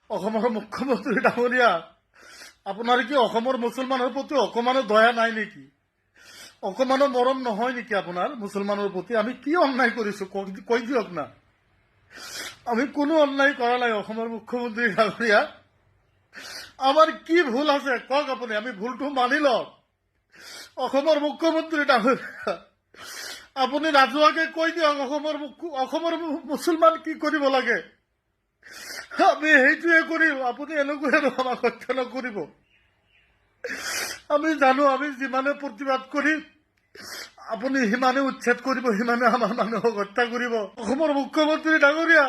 অসমৰ মুখ্যমন্ত্ৰী ডাঙৰীয়া, আপোনাৰ কি অসমৰ মুছলমানৰ প্ৰতি অকমানো দয়া নাই নেকি? অকমানো মৰম নহয় নেকি আপোনাৰ মুছলমানৰ প্ৰতি? আমি কি অন্যায় কৰিছো কৈ দিয়ক না। আমি কোনো অন্যায় কৰা নাই অসমৰ মুখ্যমন্ত্ৰী ডাঙৰীয়া। আমাৰ কি ভুল আছে কওক আপুনি, আমি ভুলটো মানি লওক। অসমৰ মুখ্যমন্ত্ৰী ডাঙৰীয়া, আপুনি ৰাজহুৱাকে কৈ দিয়ক অসমৰ মুছলমান কি কৰিব লাগে। আমি সেইটোৱে কৰিম, আপুনি এনেকৈ আৰু আমাক হত্যা নকৰিব। আমি জানো আমি যিমানে প্ৰতিবাদ কৰিম আপুনি সিমানে উচ্ছেদ কৰিব, সিমানে আমাৰ মানুহক হত্যা কৰিব। অসমৰ মুখ্যমন্ত্ৰী ডাঙৰীয়া,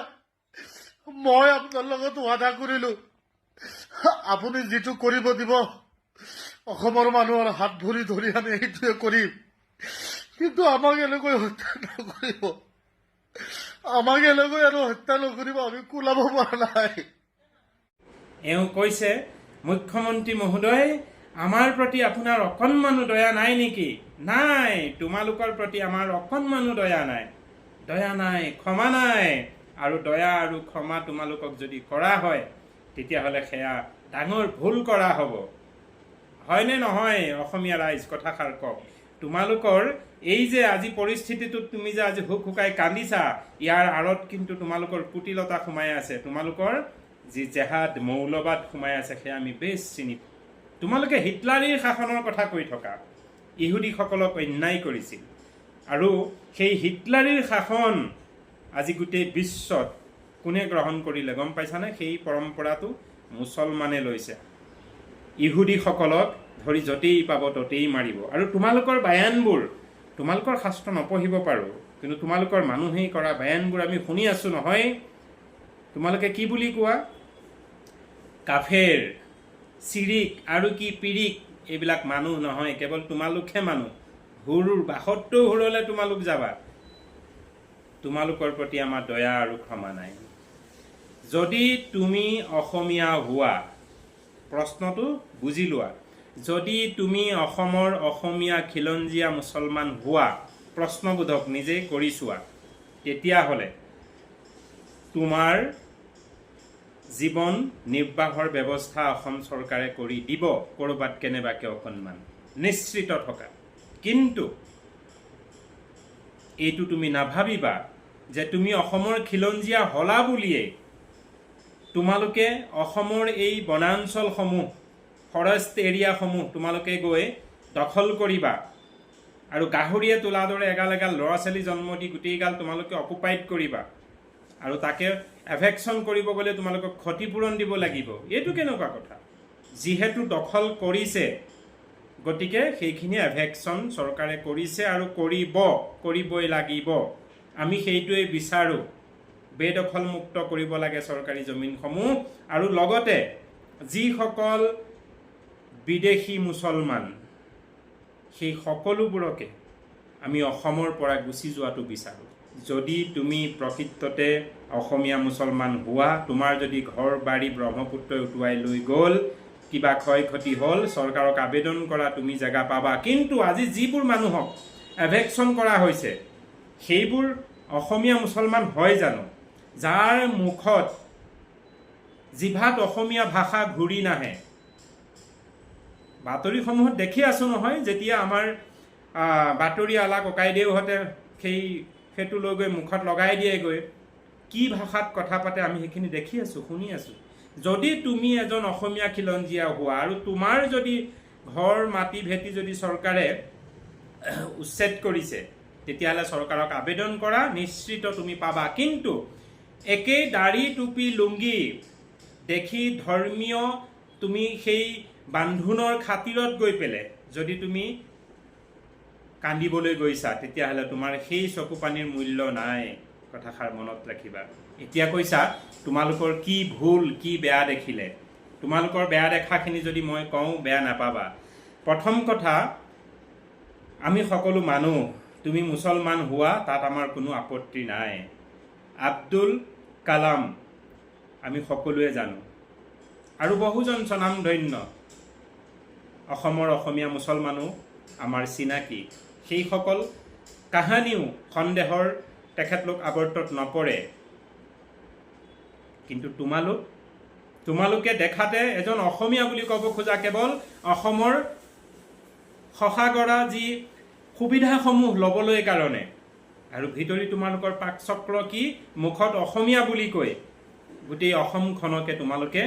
মই আপোনাৰ লগত ৱাদা কৰিলো, আপুনি যিটো কৰিব দিব অসমৰ মানুহৰ হাত ভৰি ধৰি আমি সেইটোৱে কৰিম, কিন্তু আমাক এনেকৈ হত্যা নকৰিব। আমাক এনেকৈ আৰু হত্যা নকৰিব, আমি কোলাব পৰা নাই। এওঁ কৈছে, মুখ্যমন্ত্ৰী মহোদয়, আমাৰ প্ৰতি আপোনাৰ অকণমানো দয়া নাই নেকি? নাই, তোমালোকৰ প্ৰতি আমাৰ অকণমানো দয়া নাই। দয়া নাই, ক্ষমা নাই। আৰু দয়া আৰু ক্ষমা তোমালোকক যদি কৰা হয় তেতিয়াহ'লে সেয়া ডাঙৰ ভুল কৰা হ'ব। হয়নে নহয় অসমীয়া ৰাইজ, কথাষাৰ কওক। তোমালোকৰ এই যে আজি পৰিস্থিতিটোত তুমি যে আজি হুক হুকাই কান্দিছা, ইয়াৰ আঁৰত কিন্তু তোমালোকৰ কুটিলতা সোমাই আছে, তোমালোকৰ যি জেহাদ মৌলবাদ সোমাই আছে সেয়া আমি বেছ চিনি পাওঁ। তোমালোকে হিটলাৰীৰ শাসনৰ কথা কৈ থকা, ইহুদীসকলক অন্যায় কৰিছিল, আৰু সেই হিটলাৰীৰ শাসন আজি গোটেই বিশ্বত কোনে গ্ৰহণ কৰিলে গম পাইছানে? সেই পৰম্পৰাটো মুছলমানে লৈছে। ইহুদীসকলক ধৰি য'তেই পাব ত'তেই মাৰিব। আৰু তোমালোকৰ বায়ানবোৰ, তোমালোকৰ শাস্ত্ৰ নপঢ়িব পাৰোঁ, কিন্তু তোমালোকৰ মানুহেই কৰা বায়ানবোৰ আমি শুনি আছোঁ নহয়। তোমালোকে কি বুলি কোৱা? কাফেৰ, চিৰিক আৰু কি পিৰিক, এইবিলাক মানুহ নহয়, কেৱল তোমালোকহে মানুহ। হুৰ ৭২ হুৰলৈ তোমালোক যাবা। তোমালোকৰ প্ৰতি আমাৰ দয়া আৰু ক্ষমা নাই। যদি তুমি অসমীয়া হোৱা, প্ৰশ্নটো বুজি লোৱা, যদি তুমি অসমৰ অসমীয়া খিলঞ্জীয়া মুছলমান হোৱা, প্ৰশ্নবোধক নিজেই কৰি চোৱা, তেতিয়াহ'লে তোমাৰ জীৱন নিৰ্বাহৰ ব্যৱস্থা অসম চৰকাৰে কৰি দিব, ক'ৰবাত কেনেবাকৈ অকণমান নিশ্চিত থকা। কিন্তু এইটো তুমি নাভাবিবা যে তুমি অসমৰ খিলঞ্জীয়া হলা বুলিয়েই তোমালোকে অসমৰ এই বনাঞ্চলসমূহ, ফৰেষ্ট এৰিয়াসমূহ তোমালোকে গৈ দখল কৰিবা, আৰু গাহৰিয়ে তোলাৰ দৰে এগাল এগাল ল'ৰা ছোৱালী জন্ম দি গোটেইগাল তোমালোকে অকুপাইড কৰিবা, আৰু তাকে এভেকশ্যন কৰিব গ'লে তোমালোকক ক্ষতিপূৰণ দিব লাগিব। এইটো কেনেকুৱা কথা? যিহেতু দখল কৰিছে, গতিকে সেইখিনি এভেকশ্যন চৰকাৰে কৰিছে আৰু কৰিবই লাগিব। আমি সেইটোৱেই বিচাৰোঁ। বেদখলমুক্ত কৰিব লাগে চৰকাৰী জমিনসমূহ, আৰু লগতে যিসকল বিদেশী মুছলমান, সেই সকলোবোৰকে আমি অসমৰ পৰা গুচি যোৱাটো বিচাৰোঁ। যদি তুমি প্ৰকৃততে অসমীয়া মুছলমান হোৱা, তোমাৰ যদি ঘৰ বাৰী ব্ৰহ্মপুত্ৰই উটুৱাই লৈ গ'ল, কিবা ক্ষয় ক্ষতি হ'ল, চৰকাৰক আবেদন কৰা, তুমি জেগা পাবা। কিন্তু আজি যিবোৰ মানুহক এভেকশ্যন কৰা হৈছে সেইবোৰ অসমীয়া মুছলমান হয় জানো? যাৰ মুখত জিভাত অসমীয়া ভাষা ঘূৰি নাহে। বাতৰিসমূহত দেখি আছোঁ নহয়, যেতিয়া আমাৰ বাতৰিৱালা ককাইদেউহঁতে সেইটো লৈ গৈ মুখত লগাই দিয়েগৈ, কি ভাষাত কথা পাতে আমি সেইখিনি দেখি আছোঁ, শুনি আছোঁ। যদি তুমি এজন অসমীয়া খিলঞ্জীয়া হোৱা, আৰু তোমাৰ যদি ঘৰ মাটি ভেটি যদি চৰকাৰে উচ্ছেদ কৰিছে, তেতিয়াহ'লে চৰকাৰক আবেদন কৰা, নিশ্চিত তুমি পাবা। কিন্তু একেই দাড়ি টুপি লুংগি দেখি ধৰ্মীয় তুমি সেই বান্ধোনৰ খাতিৰত গৈ পেলাই যদি তুমি কান্দিবলৈ গৈছা, তেতিয়াহ'লে তোমাৰ সেই চকু পানীৰ মূল্য নাই। কথাষাৰ মনত ৰাখিবা। এতিয়া কৈছা তোমালোকৰ কি ভুল, কি বেয়া দেখিলে। তোমালোকৰ বেয়া দেখাখিনি যদি মই কওঁ, বেয়া নাপাবা। প্ৰথম কথা, আমি সকলো মানুহ, তুমি মুছলমান হোৱা তাত আমাৰ কোনো আপত্তি নাই। আব্দুল কালাম আমি সকলোৱে জানো, আৰু বহুজন স্বনামধন্য অসমৰ অসমীয়া মুছলমানো আমাৰ চিনাকি। সেইসকল কাহানিও সন্দেহৰ তেখেতলোক আৱৰ্তত নপৰে। কিন্তু তোমালোক তোমালোকে দেখাতে এজন অসমীয়া বুলি ক'ব খোজা কেৱল অসমৰ শশাগৰা যি সুবিধাসমূহ ল'বলৈ কাৰণে, আৰু ভিতৰি তোমালোকৰ পাকচক্ৰ কি, মুখত অসমীয়া বুলি কৈ গোটেই অসমখনকে তোমালোকে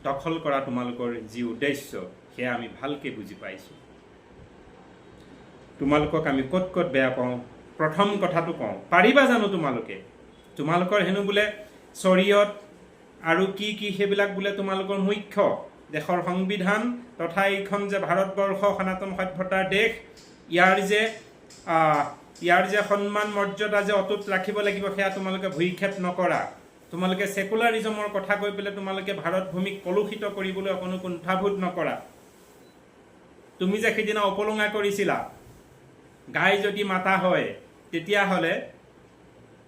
দখল কৰা তোমালোকৰ যি উদ্দেশ্য, সেয়া আমি ভালকৈ বুজি পাইছোঁ। তোমালোকক আমি ক'ত ক'ত বেয়া পাওঁ, প্ৰথম কথাটো কওঁ, পাৰিবা জানো তোমালোকৰ হেনো বোলে শৰীয়ত আৰু কি কি সেইবিলাক বোলে তোমালোকৰ মুখ্য, দেশৰ সংবিধান তথা এইখন যে ভাৰতবৰ্ষ সনাতন সভ্যতাৰ দেশ, ইয়াৰ যে সন্মান মৰ্যাদা যে অটুট ৰাখিব লাগিব, সেয়া তোমালোকে ভূক্ষেপ নকৰা। তোমালোকে ছেকুলাৰিজমৰ কথা কৈ পেলাই তোমালোকে ভাৰত ভূমিক কলুষিত কৰিবলৈ অকণো কুণ্ঠাবোধ নকৰা। তুমি যে সিদিনা উপলুঙা কৰিছিলা, গাই যদি মাতা হয় তেতিয়াহ'লে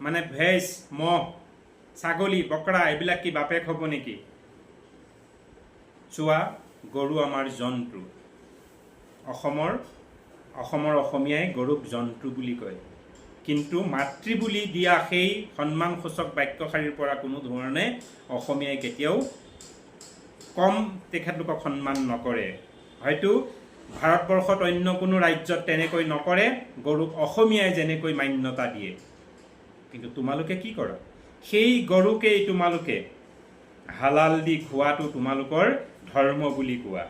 মানে ভেজ, মহ, ছাগলী, বকৰা এইবিলাক কি বাপেক হ'ব নেকি? চোৱা, গৰু আমাৰ জন্তু। অসমৰ অসমীয়াই গৰুক জন্তু বুলি কয়, কিন্তু মাতৃ বুলি দিয়া সেই সন্মানসূচক বাক্যশাৰীৰ পৰা কোনো ধৰণে অসমীয়াই কেতিয়াও কম তেখেতলোকক সন্মান নকৰে। হয়তো ভাৰতবৰ্ষত অন্য কোনো ৰাজ্যত তেনেকৈ নকৰে, গৰুক অসমীয়াই যেনেকৈ মান্যতা দিয়ে। কিন্তু তোমালোকে কি কৰা? সেই গৰুকেই তোমালোকে হালাল দি খোৱাটো তোমালোকৰ ধৰ্ম বুলি কোৱা,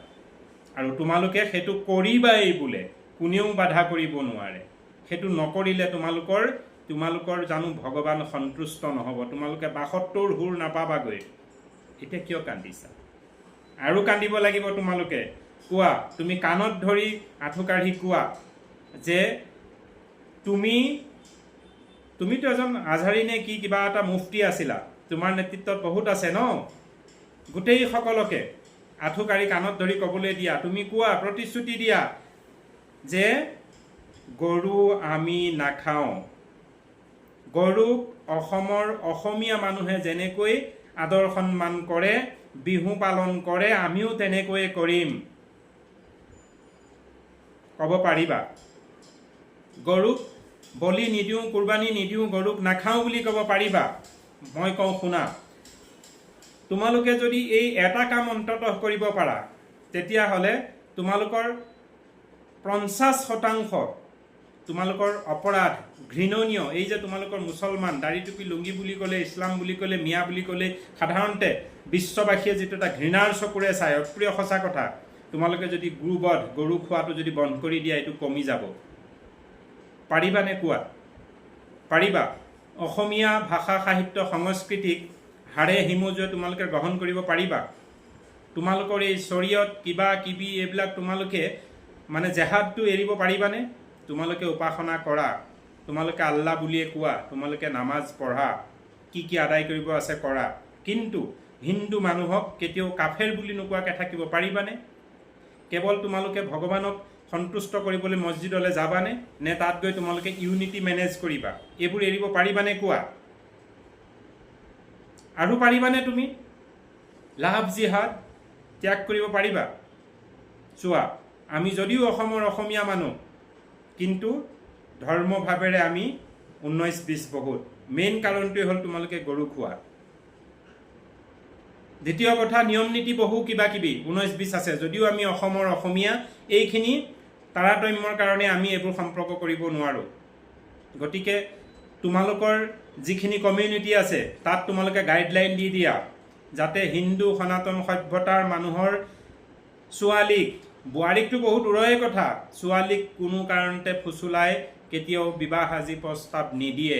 আৰু তোমালোকে সেইটো কৰিবাই বোলে, কোনেও বাধা কৰিব নোৱাৰে। সেইটো নকৰিলে তোমালোকৰ জানো ভগৱান সন্তুষ্ট নহ'ব? তোমালোকে ৭২ সুৰ নাপাবাগৈ। এতিয়া কিয় কান্দিছা? আৰু কান্দিব লাগিব তোমালোকে। কোৱা, তুমি কাণত ধৰি আঁঠু কাঢ়ি কোৱা যে তুমিতো এজন আজহাৰী নে কি কিবা এটা মুফতি আছিলা, তোমাৰ নেতৃত্বত বহুত আছে ন, গোটেই সকলকে আঁঠু কাঢ়ি কাণত ধৰি ক'বলৈ দিয়া। তুমি কোৱা, প্ৰতিশ্ৰুতি দিয়া যে গৰু আমি নাখাওঁ। গৰুক অসমৰ অসমীয়া মানুহে যেনেকৈ আদৰ সন্মান কৰে, বিহু পালন কৰে, আমিও তেনেকৈয়ে কৰিম। ক'ব পাৰিবা? গৰুক বলি নিদিওঁ, কুৰবানী নিদিওঁ, গৰুক নাখাওঁ বুলি ক'ব পাৰিবা? মই কওঁ শুনা, তোমালোকে যদি এই এটা কাম অন্ততঃ কৰিব পাৰা, তেতিয়াহ'লে তোমালোকৰ ৫০% তোমালোকৰ অপৰাধ ঘৃণনীয়, এই যে তোমালোকৰ মুছলমান, দাড়ি টুপি লুংগি বুলি ক'লে, ইছলাম বুলি ক'লে, মিয়া বুলি ক'লে, সাধাৰণতে বিশ্ববাসীয়ে যিটো এটা ঘৃণাৰ চকুৰে চায়, অপ্ৰিয় সঁচা কথা, তোমালোকে যদি গৰু খোৱাটো যদি বন্ধ কৰি দিয়া, এইটো কমি যাব। পাৰিবানে কোৱা? পাৰিবা? অসমীয়া ভাষা সাহিত্য সংস্কৃতিক হাড়ে হিমজুৱে তোমালোকে গ্ৰহণ কৰিব পাৰিবা? তোমালোকৰ এই শৰীয়ত কিবা কিবি এইবিলাক তোমালোকে মানে জেহাদটো এৰিব পাৰিবানে? তোমালোকে উপাসনা কৰা, তোমালোকে আল্লাহ বুলিয়ে কোৱা, তোমালোকে নামাজ পঢ়া, কি কি আদায় কৰিব আছে কৰা, কিন্তু হিন্দু মানুহক কেতিয়াও কাফেৰ বুলি নোকোৱাকৈ থাকিব পাৰিবানে? কেৱল তোমালোকে ভগৱানক সন্তুষ্ট কৰিবলৈ মছজিদলৈ যাবানে, নে তাত গৈ তোমালোকে ইউনিটি মেনেজ কৰিবা? এইবোৰ এৰিব পাৰিবানে কোৱা? আৰু পাৰিবানে তুমি লাভ জিহাদ ত্যাগ কৰিব পাৰিবা? চোৱা, আমি যদিও অসমৰ অসমীয়া মানুহ, কিন্তু ধৰ্মভাৱেৰে আমি 19-20 বহুত। মেইন কাৰণটোৱে হ'ল তোমালোকে গৰু খোৱা। দ্বিতীয় কথা, নিয়ম নীতি বহু কিবা কিবি 19-20 আছে, যদিও আমি অসমৰ অসমীয়া, এইখিনি তাৰতম্যৰ কাৰণে আমি এইবোৰ সম্পৰ্ক কৰিব নোৱাৰোঁ। গতিকে তোমালোকৰ যিখিনি কমিউনিটি আছে, তাত তোমালোকে গাইডলাইন দি দিয়া, যাতে হিন্দু সনাতন সভ্যতাৰ মানুহৰ ছোৱালীক, বোৱাৰীকটো বহুত দূৰৰে কথা, ছোৱালীক কোনো কাৰণতে ফুচুলাই কেতিয়াও বিবাহ আজি প্ৰস্তাৱ নিদিয়ে।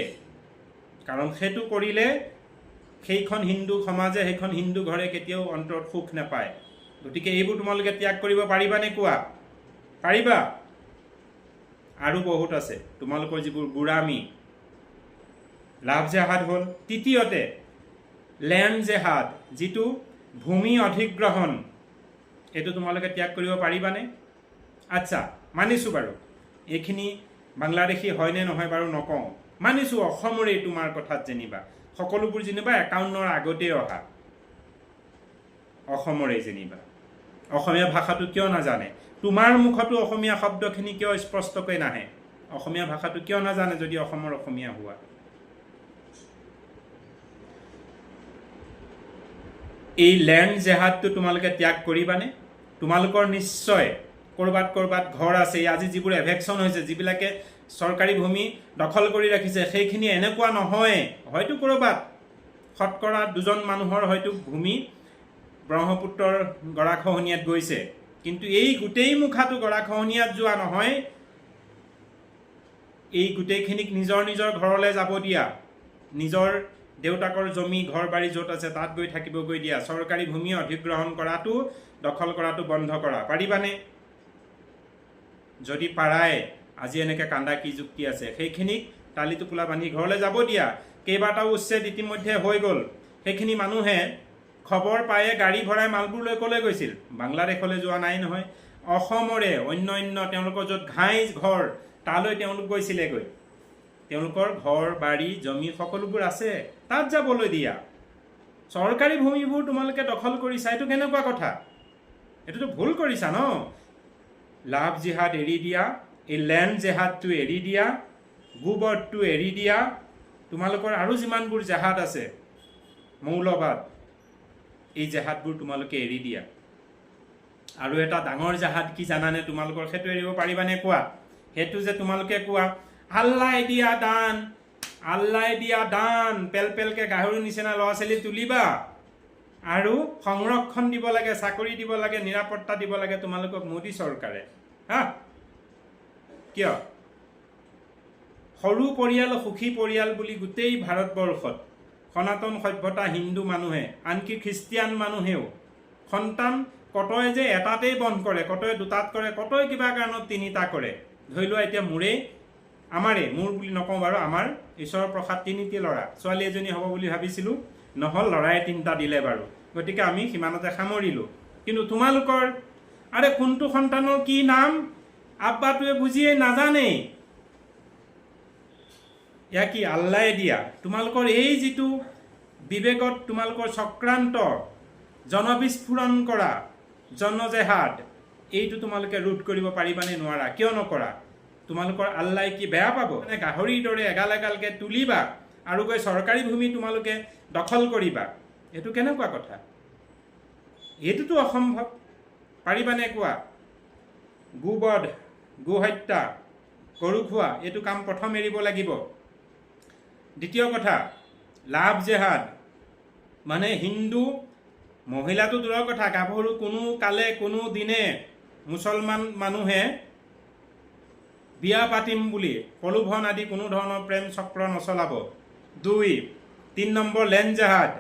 কাৰণ সেইটো কৰিলে সেইখন হিন্দু সমাজে, সেইখন হিন্দু ঘৰে কেতিয়াও অন্তৰত সুখ নাপায়। গতিকে এইবোৰ তোমালোকে ত্যাগ কৰিব পাৰিবানে কোৱা? পাৰিবা? আৰু বহুত আছে তোমালোকৰ যিবোৰ গোড়ামী। লাভ জেহাদ হ'ল। তৃতীয়তে লেণ্ড জেহাদ, যিটো ভূমি অধিগ্ৰহণ, এইটো তোমালোকে ত্যাগ কৰিব পাৰিবানে? আচ্ছা, মানিছোঁ বাৰু, এইখিনি বাংলাদেশী হয়নে নহয় বাৰু নকওঁ, মানিছোঁ অসমৰেই তোমাৰ কথাত যেনিবা, সকলোবোৰ যেনিবা 51ৰ আগতেই অহা, অসমৰেই যেনিবা। অসমীয়া ভাষাটো কিয় নাজানে? তোমাৰ মুখতো অসমীয়া শব্দখিনি কিয় স্পষ্টকৈ নাহে? অসমীয়া ভাষাটো কিয় নাজানে যদি অসমৰ অসমীয়া হোৱা? এই লেণ্ড জেহাদটো তোমালোকে ত্যাগ কৰিবানে? তোমালোকৰ নিশ্চয় ক'ৰবাত ক'ৰবাত ঘৰ আছে, আজি যিবোৰ এভেকশ্যন হৈছে, যিবিলাকে চৰকাৰী ভূমি দখল কৰি ৰাখিছে, সেইখিনি এনেকুৱা নহয়, হয়তো ক'ৰবাত শতকৰা 2জন মানুহৰ হয়তো ভূমি ব্ৰহ্মপুত্ৰৰ গৰাখহনীয়াত গৈছে, কিন্তু এই গোটেই মুখাটো গৰাখহনীয়াত যোৱা নহয়। এই গোটেইখিনিক নিজৰ নিজৰ ঘৰলৈ যাব দিয়া, নিজৰ দেউতাকৰ জমি ঘৰ বাৰী য'ত আছে তাত গৈ থাকিবগৈ দিয়া। চৰকাৰী ভূমি অধিগ্ৰহণ কৰাটো, দখল কৰাটো বন্ধ কৰা। পাৰিবানে? যদি পাৰাই, আজি এনেকৈ কান্দা কি যুক্তি আছে? সেইখিনিক টালি টোপোলা বান্ধি ঘৰলৈ যাব দিয়া। কেইবাটাও উচ্ছেদ ইতিমধ্যে হৈ গ'ল। সেইখিনি মানুহে খবৰ পায়ে গাড়ী ভৰাই মালবোৰ লৈ ক'লৈ গৈছিল? বাংলাদেশলৈ যোৱা নাই নহয়, অসমৰে অন্য তেওঁলোকৰ য'ত ঘাই ঘৰ তালৈ তেওঁলোক গৈছিলেগৈ। তেওঁলোকৰ ঘৰ বাৰী জমি সকলোবোৰ আছে, তাত যাবলৈ দিয়া। চৰকাৰী ভূমিবোৰ তোমালোকে দখল কৰিছা, এইটো কেনেকুৱা কথা? এইটোতো ভুল কৰিছা ন? লাভ জিহাদ এৰি দিয়া, এই লেণ্ড জেহাদটো এৰি দিয়া, গোবৰটো এৰি দিয়া। তোমালোকৰ আৰু যিমানবোৰ জেহাদ আছে, মৌলবাদ, এই জেহাদবোৰ তোমালোকে এৰি দিয়া। আৰু এটা ডাঙৰ জেহাদ কি জানানে তোমালোকৰ? সেইটো এৰিব পাৰিবানে কোৱা? সেইটো যে তোমালোকে কোৱা আল্লাই দিয়া দান, আল্লাই দিয়া দান, পেলকে গাহৰিৰ নিচিনা ল'ৰা ছোৱালী তুলিবা আৰু সংৰক্ষণ দিব লাগে, চাকৰি দিব লাগে, নিৰাপত্তা দিব লাগে তোমালোকক মোদী চৰকাৰে। হা, কিয়? সৰু পৰিয়াল সুখী পৰিয়াল বুলি গোটেই ভাৰতবৰ্ষত সনাতন সভ্যতা হিন্দু মানুহে, আনকি খ্ৰীষ্টিয়ান মানুহেও সন্তান কতই যে এটাতেই বন্ধ কৰে, কতই দুটাত কৰে, কতই কিবা কাৰণত 3টা কৰে। ধৰি লোৱা এতিয়া মোৰ বুলি নকওঁ বাৰু, আমাৰ ঈশ্বৰৰ প্ৰসাদ 3টি ল'ৰা, ছোৱালী এজনী হ'ব বুলি ভাবিছিলোঁ, নহ'ল, ল'ৰাই 3টা দিলে বাৰু। গতিকে আমি সিমানতে সামৰিলোঁ। কিন্তু তোমালোকৰ আৰে কোনটো সন্তানৰ কি নাম আব্বাটোৱে বুজিয়ে নাজানেই। এয়া কি আল্লাই দিয়া? তোমালোকৰ এই যিটো বিবেকত তোমালোকৰ চক্ৰান্ত, জনবিস্ফোৰণ কৰা জনজেহাদ, এইটো তোমালোকে ৰোধ কৰিব পাৰিবানে? নোৱাৰা। কিয় নকৰা? তোমালোকৰ আল্লাই কি বেয়া পাব? মানে গাহৰিৰ দৰে এগাল এগালকে তুলিবা আৰু গৈ চৰকাৰী ভূমি তোমালোকে দখল কৰিবা, এইটো কেনেকুৱা কথা? এইটোতো অসম্ভৱ। পাৰিবানে কোৱা? গোবধ, গোহত্যা, গৰু খোৱা, এইটো কাম প্ৰথম এৰিব লাগিব। দ্বিতীয় কথা, লাভ জেহাদ, মানে হিন্দু মহিলাটো দূৰৰ কথা, গাভৰু কোনো কালে কোনো দিনে মুছলমান মানুহে বিয়া পাতিম বুলি প্ৰলোভন আদি কোনো ধৰণৰ প্ৰেম চক্ৰ নচলাব। 3 নম্বৰ লেণ্ড জেহাদ।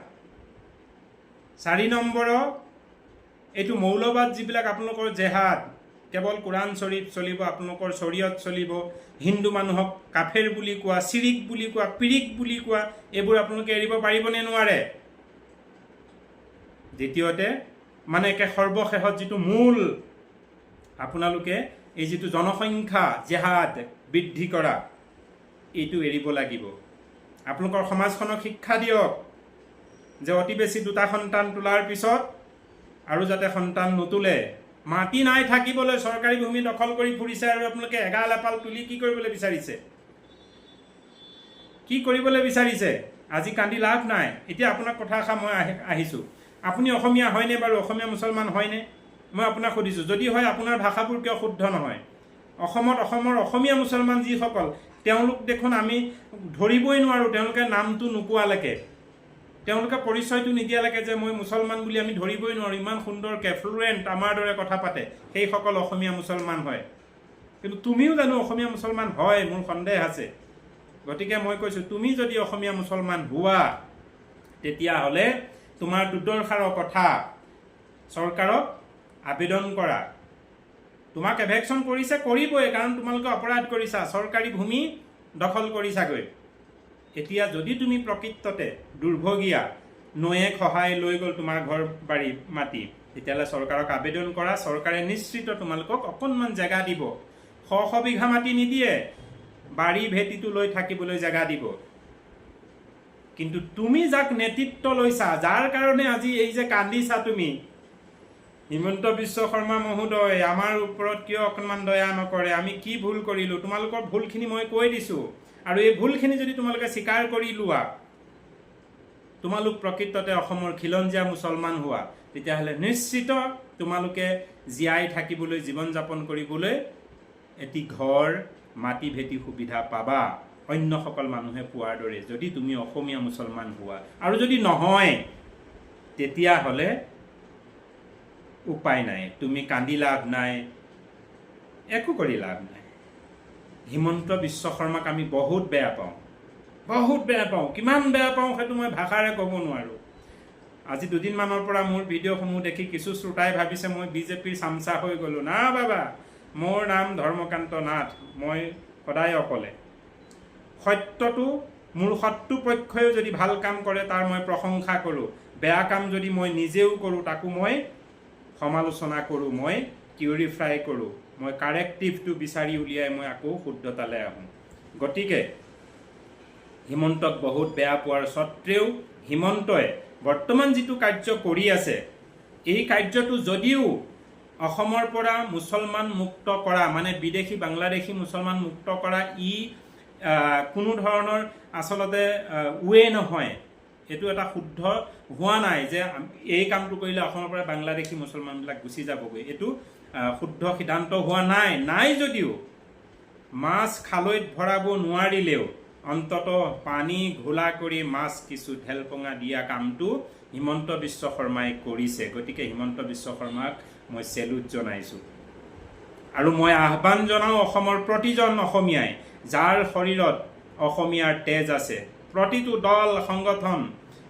4 নম্বৰ এইটো মৌলবাদ, যিবিলাক আপোনালোকৰ জেহাদ, কেৱল কোৰাণ শ্বৰীফ চলিব, আপোনালোকৰ শৰীয়ত চলিব, হিন্দু মানুহক কাফেৰ বুলি কোৱা, চিৰিক বুলি কোৱা, পিৰিক বুলি কোৱা, এইবোৰ আপোনালোকে এৰিব পাৰিবনে? নোৱাৰে। দ্বিতীয়তে মানে একে সৰ্বশেষত যিটো মূল, আপোনালোকে এই যিটো জনসংখ্যা জেহাদ বৃদ্ধি কৰা, এইটো এৰিব লাগিব। আপোনালোকৰ সমাজখনক শিক্ষা দিয়ক যে অতি বেছি 2টা সন্তান তোলাৰ পিছত আৰু যাতে সন্তান নুতোলে। মাটি নাই থাকিবলৈ চৰকাৰী ভূমি দখল কৰি ফুৰিছে আৰু আপোনালোকে এগাল এপাল তুলি কি কৰিবলৈ বিচাৰিছে? কি কৰিবলৈ বিচাৰিছে? আজি কান্দি লাভ নাই। এতিয়া আপোনাক কথা এষাৰ মই আহিছোঁ, আপুনি অসমীয়া হয়নে বাৰু? অসমীয়া মুছলমান হয়নে? মই আপোনাক সুধিছোঁ, যদি হয় আপোনাৰ ভাষাবোৰ কিয় শুদ্ধ নহয়? অসমৰ অসমীয়া মুছলমান যিসকল, তেওঁলোক দেখোন আমি ধৰিবই নোৱাৰোঁ, তেওঁলোকে নামটো নোকোৱালৈকে, তেওঁলোকে পৰিচয়টো নিদিয়ালৈকে যে মই মুছলমান বুলি আমি ধৰিবই নোৱাৰোঁ। ইমান সুন্দৰকৈ ফ্লুৱেণ্ট আমাৰ দৰে কথা পাতে, সেইসকল অসমীয়া মুছলমান হয়। কিন্তু তুমিও জানো অসমীয়া মুছলমান হয়? মোৰ সন্দেহ আছে। গতিকে মই কৈছোঁ, তুমি যদি অসমীয়া মুছলমান হোৱা, তেতিয়াহ'লে তোমাৰ দুৰ্দশাৰ কথা চৰকাৰক আবেদন কৰা। তোমাক এভেকশ্যন কৰিছে, কৰিবই, কাৰণ তোমালোকে অপৰাধ কৰিছা, চৰকাৰী ভূমি দখল কৰিছাগৈ। এতিয়া যদি তুমি প্ৰকৃততে দুৰ্ভগীয়া, নৈয়ে খহাই লৈ গ'ল তোমাৰ ঘৰ বাৰী মাটি, তেতিয়াহ'লে চৰকাৰক আবেদন কৰা। চৰকাৰে নিশ্চিত তোমালোকক অকণমান জেগা দিব। 100 বিঘা মাটি নিদিয়ে, বাৰী ভেটিটো লৈ থাকিবলৈ জেগা দিব। কিন্তু তুমি যাক নেতৃত্ব লৈছা, যাৰ কাৰণে আজি এই যে কান্দিছা তুমি, হিমন্ত বিশ্ব শৰ্মা মহোদয়, আমাৰ ওপৰত কিয় অকণমান দয়া নকৰে? আমি কি ভুল কৰিলোঁ? তোমালোকৰ ভুলখিনি মই কৈ দিছোঁ, আৰু এই ভুলখিনি যদি তোমালোকে স্বীকাৰ কৰি লোৱা, তোমালোক প্ৰকৃততে অসমৰ খিলঞ্জীয়া মুছলমান হোৱা, তেতিয়াহ'লে নিশ্চিত তোমালোকে জীয়াই থাকিবলৈ, জীৱন যাপন কৰিবলৈ এটি ঘৰ, মাটি ভেটি সুবিধা পাবা অন্যসকল মানুহে পোৱাৰ দৰে, যদি তুমি অসমীয়া মুছলমান হোৱা। আৰু যদি নহয় তেতিয়াহ'লে উপায় নাই, তুমি কান্দি লাভ নাই, একো কৰি লাভ নাই। হিমন্ত বিশ্ব শৰ্মাক আমি বহুত বেয়া পাওঁ, বহুত বেয়া পাওঁ। কিমান বেয়া পাওঁ সেইটো মই ভাষাৰে ক'ব নোৱাৰোঁ। আজি দুদিনমানৰ পৰা মোৰ ভিডিঅ'সমূহ দেখি কিছু শ্ৰোতাই ভাবিছে মই বিজেপিৰ চামচা হৈ গ'লোঁ। না বাবা, মোৰ নাম ধৰ্মকান্ত নাথ, মই সদায় অকলে। সত্যটো, মোৰ শত্ৰুপক্ষই যদি ভাল কাম কৰে তাৰ মই প্ৰশংসা কৰোঁ, বেয়া কাম যদি মই নিজেও কৰোঁ তাকো মই সমালোচনা কৰোঁ, মই কিউৰিফাই কৰোঁ, মই কাৰেক্টিভটো বিচাৰি উলিয়াই মই আকৌ শুদ্ধতালৈ আহোঁ। গতিকে হিমন্তক বহুত বেয়া পোৱাৰ স্বত্তেও হিমন্তই বৰ্তমান যিটো কাৰ্য কৰি আছে, এই কাৰ্যটো যদিও অসমৰ পৰা মুছলমান মুক্ত কৰা, মানে বিদেশী বাংলাদেশী মুছলমান মুক্ত কৰা, ই কোনো ধৰণৰ আচলতে ৱে নহয়, এইটো এটা শুদ্ধ হোৱা নাই যে এই কামটো কৰিলে অসমৰ পৰা বাংলাদেশী মুছলমানবিলাক গুচি যাবগৈ, এইটো শুদ্ধ সিদ্ধান্ত হোৱা নাই যদিও মাছ খালৈত ভৰাব নোৱাৰিলেও অন্তত পানী ঘোলা কৰি মাছ কিছু ঢেলপঙা দিয়া কামটো হিমন্ত বিশ্ব শৰ্মাই কৰিছে। গতিকে হিমন্ত বিশ্ব শৰ্মাক মই চেলুট জনাইছোঁ। আৰু মই আহ্বান জনাওঁ অসমৰ প্ৰতিজন অসমীয়াই, যাৰ শৰীৰত অসমীয়াৰ তেজ আছে, প্ৰতিটো দল সংগঠন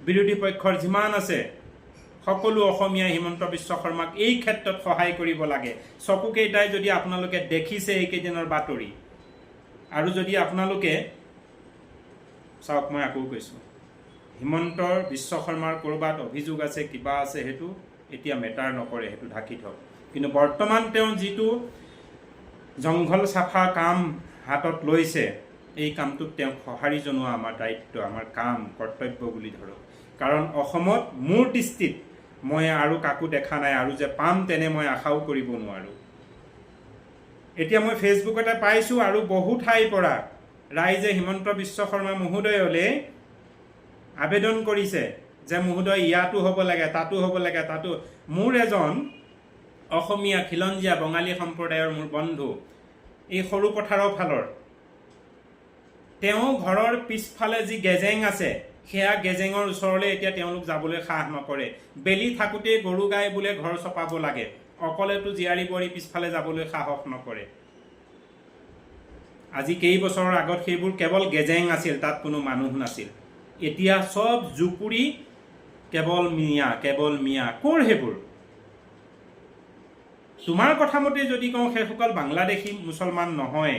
বিৰোধী পক্ষৰ যিমান আছে, সকলো অসমীয়াই হিমন্ত বিশ্ব শৰ্মাক এই ক্ষেত্ৰত সহায় কৰিব লাগে। চকুকেইটাই যদি আপোনালোকে দেখিছে এইকেইদিনৰ বাতৰি, আৰু যদি আপোনালোকে চাওক, মই আকৌ কৈছোঁ, হিমন্ত বিশ্ব শৰ্মাৰ ক'ৰবাত অভিযোগ আছে, কিবা আছে, সেইটো এতিয়া মেটাৰ নকৰে, সেইটো ঢাকি থওক। কিন্তু বৰ্তমান তেওঁ যিটো জংঘল চাফা কাম হাতত লৈছে, এই কামটোত তেওঁক সঁহাৰি জনোৱা আমাৰ দায়িত্ব, আমাৰ কাম, কৰ্তব্য বুলি ধৰক। কাৰণ অসমত মোৰ দৃষ্টিত মই আৰু কাকো দেখা নাই, আৰু যে পাম তেনে মই আশাও কৰিব নোৱাৰোঁ। এতিয়া মই ফেচবুকতে পাইছোঁ আৰু বহু ঠাইৰ পৰা ৰাইজে হিমন্ত বিশ্ব শৰ্মা মহোদয়লৈ আবেদন কৰিছে যে মহোদয় ইয়াতো হ'ব লাগে, তাতো হ'ব লাগে, তাতো। মোৰ এজন অসমীয়া খিলঞ্জীয়া বঙালী সম্প্ৰদায়ৰ মোৰ বন্ধু, এই সৰু পথাৰৰ ফালৰ, তেওঁ ঘৰৰ পিছফালে যি গেজেং আছে, সেয়া গেজেঙৰ ওচৰলৈ এতিয়া তেওঁলোক যাবলৈ সাহ নকৰে। বেলি থাকোঁতেই গৰু গাই বোলে ঘৰ চপাব লাগে, অকলেতো জীয়াৰী বোৱাৰী পিছফালে যাবলৈ সাহস নকৰে। আজি কেইবছৰৰ আগত সেইবোৰ কেৱল গেজেং আছিল, তাত কোনো মানুহ নাছিল। এতিয়া চব জুপুৰি, কেৱল মিয়া। ক'ৰ সেইবোৰ? তোমাৰ কথা মতে যদি কওঁ, সেইসকল বাংলাদেশী মুছলমান নহয়,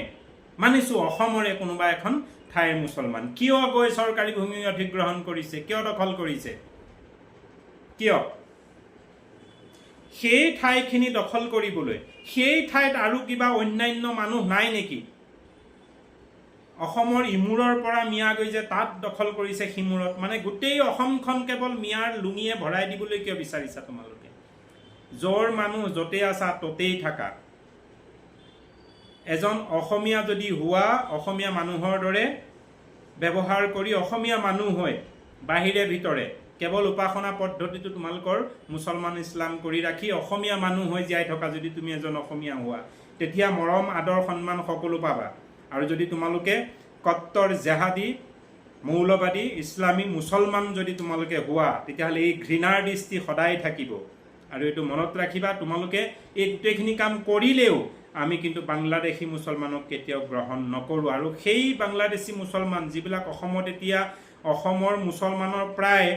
মানিছোঁ অসমৰে কোনোবা এখন ঠাইৰ মুছলমান। কিয় গৈ চৰকাৰী ভূমি অধিগ্ৰহণ কৰিছে, কিয় দখল কৰিছে, কিয়? সেই ঠাইখিনি দখল কৰিবলৈ সেই ঠাইত আৰু কিবা অন্যান্য মানুহ নাই নেকি? অসমৰ ইমূৰৰ পৰা মিয়া গৈ যে তাত দখল কৰিছে সিমূৰত, মানে গোটেই অসমখন কেৱল মিয়াৰ লুঙিয়ে ভৰাই দিবলৈ কিয় বিচাৰিছা তোমালোকে? য'ৰ মানুহ য'তে আছা ত'তেই থাকা। এজন অসমীয়া যদি হোৱা, অসমীয়া মানুহৰ দৰে ব্যৱহাৰ কৰি অসমীয়া মানুহ হৈ বাহিৰে ভিতৰে কেৱল উপাসনা পদ্ধতিটো তোমালোকৰ মুছলমান ইছলাম কৰি ৰাখি অসমীয়া মানুহ হৈ জীয়াই থকা যদি তুমি এজন অসমীয়া হোৱা, তেতিয়া মৰম আদৰ সন্মান সকলো পাবা। আৰু যদি তোমালোকে কট্টৰ জেহাদী, মৌলবাদী, ইছলামী মুছলমান যদি তোমালোকে হোৱা, তেতিয়াহ'লে এই ঘৃণাৰ দৃষ্টি সদায় থাকিব। আৰু এইটো মনত ৰাখিবা, তোমালোকে এই গোটেইখিনি কাম কৰিলেও আমি কিন্তু বাংলাদেশী মুছলমানক কেতিয়াও গ্ৰহণ নকৰোঁ। আৰু সেই বাংলাদেশী মুছলমান যিবিলাক অসমত, এতিয়া অসমৰ মুছলমানৰ প্ৰায়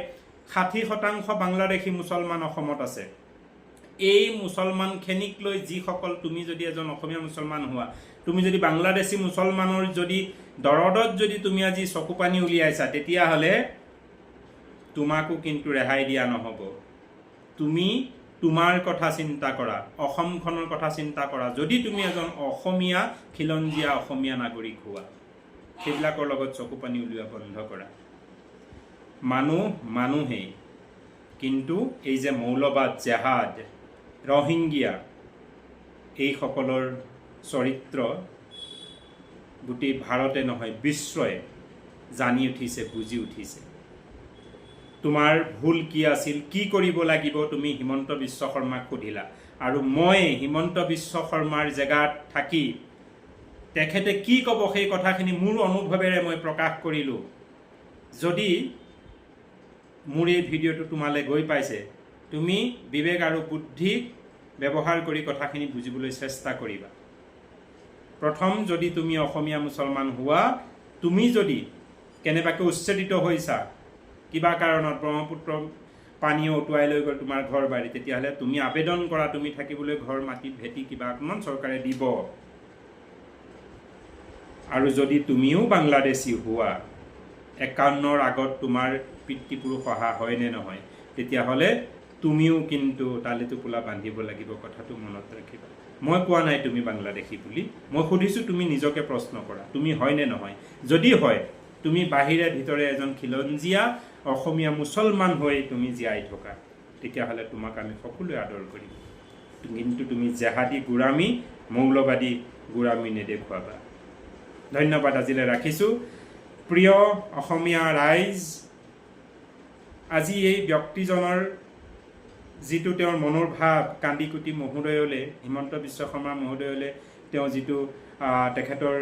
60% বাংলাদেশী মুছলমান অসমত আছে। এই মুছলমানখিনিক লৈ যিসকল, তুমি যদি এজন অসমীয়া মুছলমান হোৱা, তুমি যদি বাংলাদেশী মুছলমানৰ যদি দৰদত যদি তুমি আজি চকুপানী উলিয়াইছা, তেতিয়াহ'লে তোমাকো কিন্তু ৰেহাই দিয়া নহ'ব। তুমি তোমাৰ কথা চিন্তা কৰা, অসমখনৰ কথা চিন্তা কৰা। যদি তুমি এজন অসমীয়া খিলঞ্জীয়া অসমীয়া নাগৰিক হোৱা, সেইবিলাকৰ লগত চকুপানী উলিওৱা বন্ধ কৰা। মানুহেই, কিন্তু এই যে মৌলবাদ, জেহাদ, ৰহিংগীয়া, এইসকলৰ চৰিত্ৰ গোটেই ভাৰতে নহয় বিশ্বই জানি উঠিছে, বুজি উঠিছে। তোমাৰ ভুল কি আছিল, কি কৰিব লাগিব তুমি হিমন্ত বিশ্ব শৰ্মাক সুধিলা। আৰু মই হিমন্ত বিশ্ব শৰ্মাৰ জেগাত থাকি তেখেতে কি ক'ব সেই কথাখিনি মোৰ অনুভৱেৰে মই প্ৰকাশ কৰিলোঁ। যদি মোৰ এই ভিডিঅ'টো তোমালৈ গৈ পাইছে, তুমি বিবেক আৰু বুদ্ধি ব্যৱহাৰ কৰি কথাখিনি বুজিবলৈ চেষ্টা কৰিবা। প্ৰথম, যদি তুমি অসমীয়া মুছলমান হোৱা, তুমি যদি কেনেবাকৈ উচ্ছেদিত হৈছা কিবা কাৰণত, ব্ৰহ্মপুত্ৰ পানীয়ে উটুৱাই লৈ গ'ল তোমাৰ ঘৰ বাৰী, তেতিয়াহ'লে তুমি আবেদন কৰা, তুমি থাকিবলৈ ঘৰ মাটি ভেটি কিবা অকণমান চৰকাৰে দিব। আৰু যদি তুমিও বাংলাদেশী হোৱা, 51ৰ আগত তোমাৰ পিতৃপুৰুষ অহা হয় নে নহয়, তেতিয়াহ'লে তুমিও কিন্তু তালি টোপোলা বান্ধিব লাগিব, কথাটো মনত ৰাখিবা। মই কোৱা নাই তুমি বাংলাদেশী বুলি, মই সুধিছোঁ তুমি নিজকে প্ৰশ্ন কৰা, তুমি হয় নে নহয়। যদি হয়, তুমি বাহিৰে ভিতৰে এজন খিলঞ্জীয়া অসমীয়া মুছলমান হৈ তুমি জীয়াই থকা, তেতিয়াহ'লে তোমাক আমি সকলোৱে আদৰ কৰিম। কিন্তু তুমি জেহাদী গোৰামী, মৌলবাদী গোৰামী নেদেখুৱাবা। ধন্যবাদ, আজিলৈ ৰাখিছোঁ। প্ৰিয় অসমীয়া ৰাইজ, আজি এই ব্যক্তিজনৰ যিটো তেওঁৰ মনৰ ভাৱ, কান্দিকুটি মহোদয়লৈ, হিমন্ত বিশ্ব শৰ্মা মহোদয়লৈ তেওঁ যিটো তেখেতৰ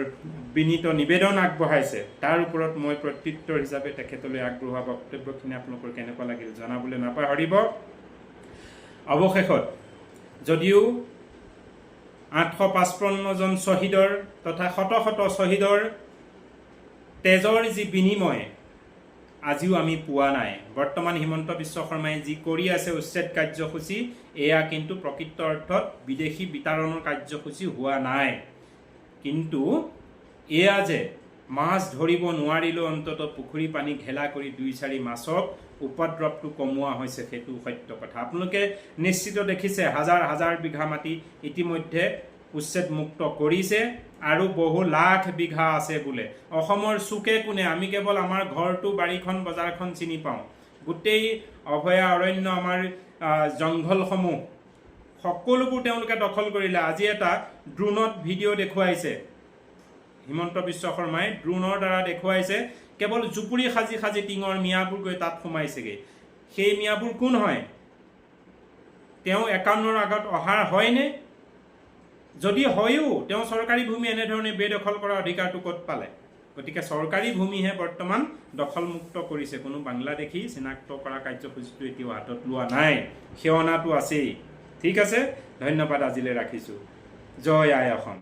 বিনীত নিবেদন আগবঢ়াইছে, তাৰ ওপৰত মই প্ৰত্যুত্তৰ হিচাপে তেখেতলৈ আগবঢ়োৱা বক্তব্যখিনি আপোনালোকৰ কেনেকুৱা লাগিল জনাবলৈ নাপাহৰিব। অৱশেষত যদিও 855জন শ্বহীদৰ তথা শত শত শ্বহীদৰ তেজৰ যি বিনিময় আজিও আমি পোৱা নাই, বৰ্তমান হিমন্ত বিশ্ব শৰ্মাই যি কৰি আছে উচ্ছেদ কাৰ্যসূচী, এয়া কিন্তু প্ৰকৃত অৰ্থত বিদেশী বিতৰণৰ কাৰ্যসূচী হোৱা নাই। কিন্তু এয়া যে মাছ ধৰিব নোৱাৰিলেও অন্তত পুখুৰী পানী ঘেলা কৰি 2-4 মাছক উপদ্ৰৱটো কমোৱা হৈছে, সেইটো সত্য কথা। আপোনালোকে নিশ্চিত দেখিছে, হাজাৰ হাজাৰ বিঘা মাটি ইতিমধ্যে উচ্ছেদ মুক্ত কৰিছে আৰু বহু লাখ বিঘা আছে বোলে অসমৰ চুকে কোণে। আমি কেৱল আমাৰ ঘৰটো, বাৰীখন, বজাৰখন চিনি পাওঁ, গোটেই অভয়া অৰণ্য, আমাৰ জংঘলসমূহ সকলোবোৰ তেওঁলোকে দখল কৰিলে। আজি এটা ড্ৰোনত ভিডিঅ' দেখুৱাইছে হিমন্ত বিশ্ব শৰ্মাই, ড্ৰোনৰ দ্বাৰা দেখুৱাইছে কেৱল জুপুৰি সাজি সাজি টিঙৰ মিয়াবোৰ গৈ তাত সোমাইছেগৈ। সেই মিয়াবোৰ কোন হয়? তেওঁ 51ৰ আগত অহাৰ হয়নে? যদি হয়ও, তেওঁ চৰকাৰী ভূমি এনেধৰণে বেদখল কৰাৰ অধিকাৰটো ক'ত পালে? গতিকে চৰকাৰী ভূমিহে বৰ্তমান দখলমুক্ত কৰিছে, কোনো বাংলাদেশী চিনাক্ত কৰা কাৰ্যসূচীটো এতিয়াও হাতত লোৱা নাই, সেৱনাটো আছেই। ঠিক আছে, ধন্যবাদ, আজিলৈ ৰাখিছোঁ। জয় আই অসম।